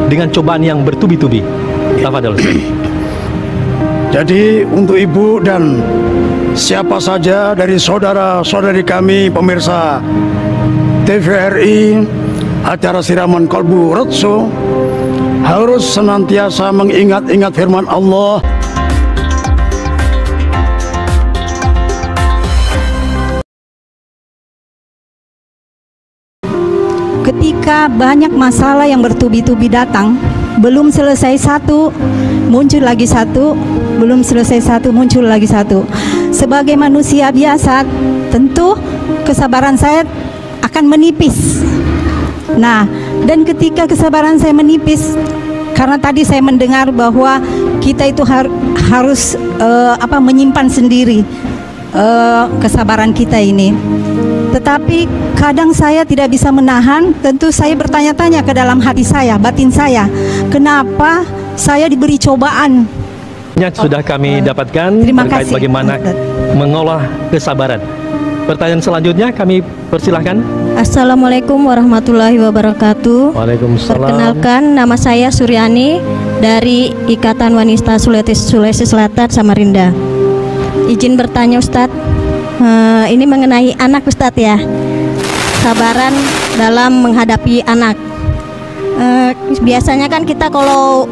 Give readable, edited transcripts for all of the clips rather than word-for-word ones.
dengan cobaan yang bertubi-tubi. Tafadhol. Jadi untuk ibu dan siapa saja dari saudara-saudari kami pemirsa TVRI acara Siraman Kolbu Roadshow harus senantiasa mengingat-ingat firman Allah. Ketika banyak masalah yang bertubi-tubi datang, belum selesai satu, muncul lagi satu, belum selesai satu, muncul lagi satu. Sebagai manusia biasa, tentu kesabaran saya akan menipis. Nah, dan ketika kesabaran saya menipis, karena tadi saya mendengar bahwa kita itu harus menyimpan sendiri kesabaran kita ini. Tetapi kadang saya tidak bisa menahan. Tentu saya bertanya-tanya ke dalam hati saya, batin saya, kenapa saya diberi cobaan? Sudah kami dapatkan terkait bagaimana mengolah kesabaran. Pertanyaan selanjutnya kami persilahkan. Assalamualaikum warahmatullahi wabarakatuh. Waalaikumsalam. Perkenalkan, nama saya Suryani dari Ikatan Wanita Sulawesi Selatan Samarinda. Izin bertanya Ustadz, ini mengenai anak Ustadz ya, sabaran dalam menghadapi anak. Biasanya kan kita kalau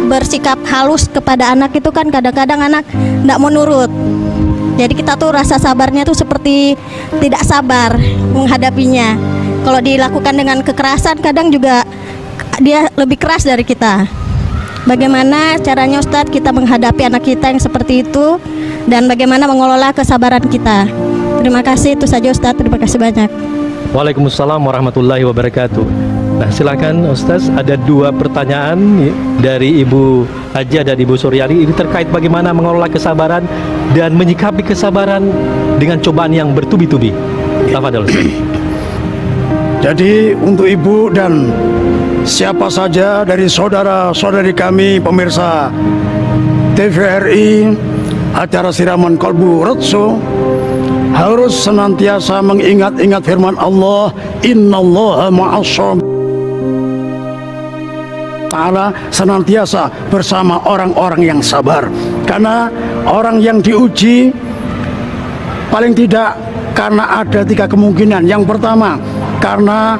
bersikap halus kepada anak itu kan kadang-kadang anak tidak mau nurut. Jadi kita tuh rasa sabarnya tuh seperti tidak sabar menghadapinya. Kalau dilakukan dengan kekerasan kadang juga dia lebih keras dari kita. Bagaimana caranya Ustadz kita menghadapi anak kita yang seperti itu, dan bagaimana mengelola kesabaran kita? Terima kasih, itu saja Ustadz, terima kasih banyak. Waalaikumsalam warahmatullahi wabarakatuh. Nah, silakan Ustaz, ada dua pertanyaan dari Ibu Haja dan Ibu Suryani. Ini terkait bagaimana mengelola kesabaran dan menyikapi kesabaran dengan cobaan yang bertubi-tubi. Tafadhol Ustaz. Jadi untuk ibu dan siapa saja dari saudara-saudari kami pemirsa TVRI acara Siraman Kolbu Roadshow harus senantiasa mengingat-ingat firman Allah, innallaha ma'as-sabirin. Ta'ala senantiasa bersama orang-orang yang sabar. Karena orang yang diuji paling tidak karena ada tiga kemungkinan. Yang pertama, karena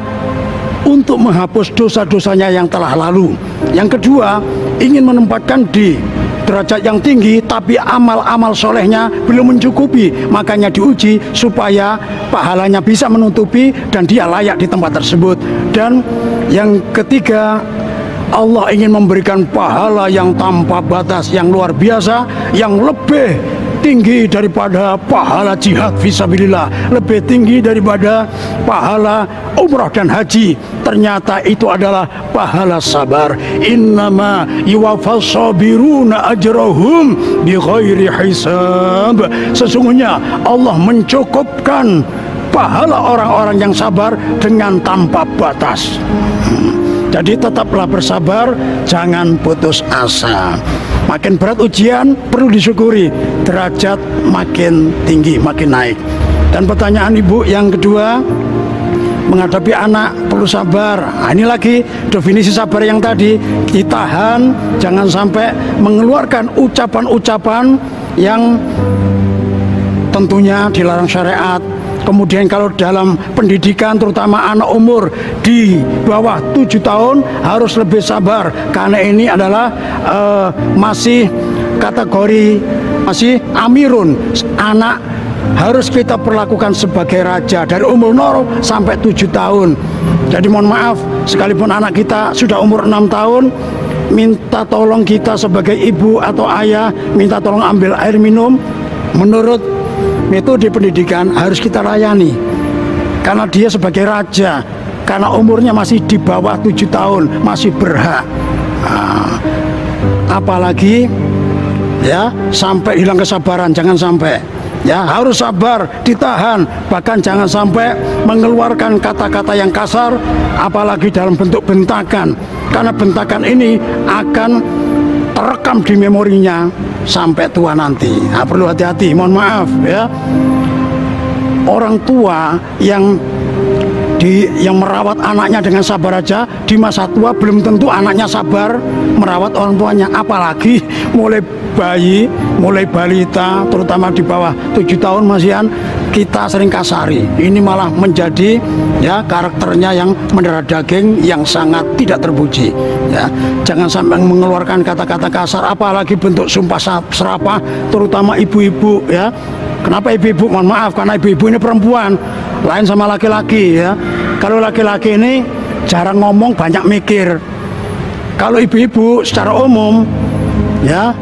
untuk menghapus dosa-dosanya yang telah lalu. Yang kedua, ingin menempatkan di derajat yang tinggi, tapi amal-amal solehnya belum mencukupi, makanya diuji supaya pahalanya bisa menutupi dan dia layak di tempat tersebut. Dan yang ketiga, Allah ingin memberikan pahala yang tanpa batas, yang luar biasa, yang lebih tinggi daripada pahala jihad fisabilillah, lebih tinggi daripada pahala umrah dan haji. Ternyata itu adalah pahala sabar. Innama yuwaffas sabiruna ajrahum bighairi hisab. Sesungguhnya Allah mencukupkan pahala orang-orang yang sabar dengan tanpa batas. Jadi tetaplah bersabar, jangan putus asa. Makin berat ujian perlu disyukuri, derajat makin tinggi, makin naik. Dan pertanyaan ibu yang kedua, menghadapi anak perlu sabar. Nah, ini lagi definisi sabar yang tadi, ditahan, jangan sampai mengeluarkan ucapan-ucapan yang tentunya dilarang syariat. Kemudian kalau dalam pendidikan terutama anak umur di bawah 7 tahun harus lebih sabar, karena ini adalah masih kategori masih amirun. Anak harus kita perlakukan sebagai raja dari umur 0 sampai 7 tahun. Jadi mohon maaf, sekalipun anak kita sudah umur 6 tahun, minta tolong kita sebagai ibu atau ayah, minta tolong ambil air minum, menurut metode pendidikan harus kita layani, karena dia sebagai raja, karena umurnya masih di bawah 7 tahun, masih berhak. Nah, apalagi ya sampai hilang kesabaran, jangan sampai. Ya, harus sabar, ditahan, bahkan jangan sampai mengeluarkan kata-kata yang kasar, apalagi dalam bentuk bentakan, karena bentakan ini akan terekam di memorinya sampai tua nanti. Nah, perlu hati-hati, mohon maaf ya. Orang tua yang yang merawat anaknya dengan sabar aja di masa tua belum tentu anaknya sabar merawat orang tuanya, apalagi mulai bayi, mulai balita, terutama di bawah 7 tahun masihan kita sering kasari. Ini malah menjadi ya karakternya yang mendarah daging yang sangat tidak terpuji. Ya, jangan sampai mengeluarkan kata-kata kasar, apalagi bentuk sumpah serapah, terutama ibu-ibu ya. Kenapa ibu-ibu? Mohon maaf, karena ibu-ibu ini perempuan, lain sama laki-laki ya. Kalau laki-laki ini jarang ngomong, banyak mikir. Kalau ibu-ibu secara umum ya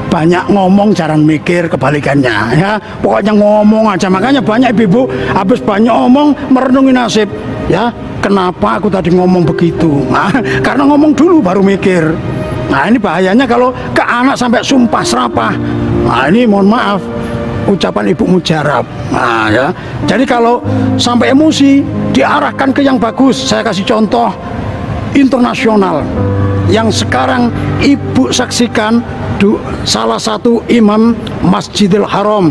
banyak ngomong, jarang mikir, kebalikannya ya. Pokoknya ngomong aja, makanya banyak ibu-ibu habis banyak ngomong merenungi nasib ya. Kenapa aku tadi ngomong begitu? Nah, karena ngomong dulu baru mikir. Nah, ini bahayanya kalau ke anak sampai sumpah serapah. Nah, ini mohon maaf, ucapan ibu mujarab. Nah, ya. Jadi kalau sampai emosi diarahkan ke yang bagus. Saya kasih contoh internasional yang sekarang ibu saksikan, salah satu imam Masjidil Haram,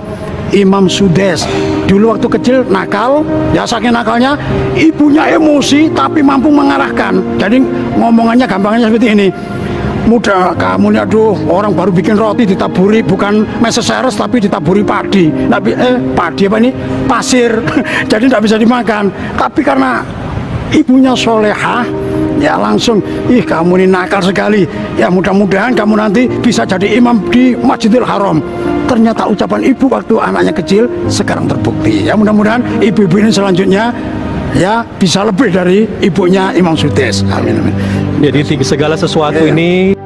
Imam Sudes. Dulu waktu kecil nakal, ya saking nakalnya ibunya emosi tapi mampu mengarahkan. Jadi ngomongannya gampangnya seperti ini. Muda kamu nih, aduh, orang baru bikin roti ditaburi bukan meseseres tapi ditaburi padi. Padi apa ini? Pasir. Jadi tidak bisa dimakan. Tapi karena ibunya solehah, ya langsung, ih kamu ini nakal sekali. Ya mudah-mudahan kamu nanti bisa jadi imam di Masjidil Haram. Ternyata ucapan ibu waktu anaknya kecil sekarang terbukti. Ya mudah-mudahan ibu-ibu ini selanjutnya ya bisa lebih dari ibunya Imam Sudes. Amin, amin. Jadi segala sesuatu ini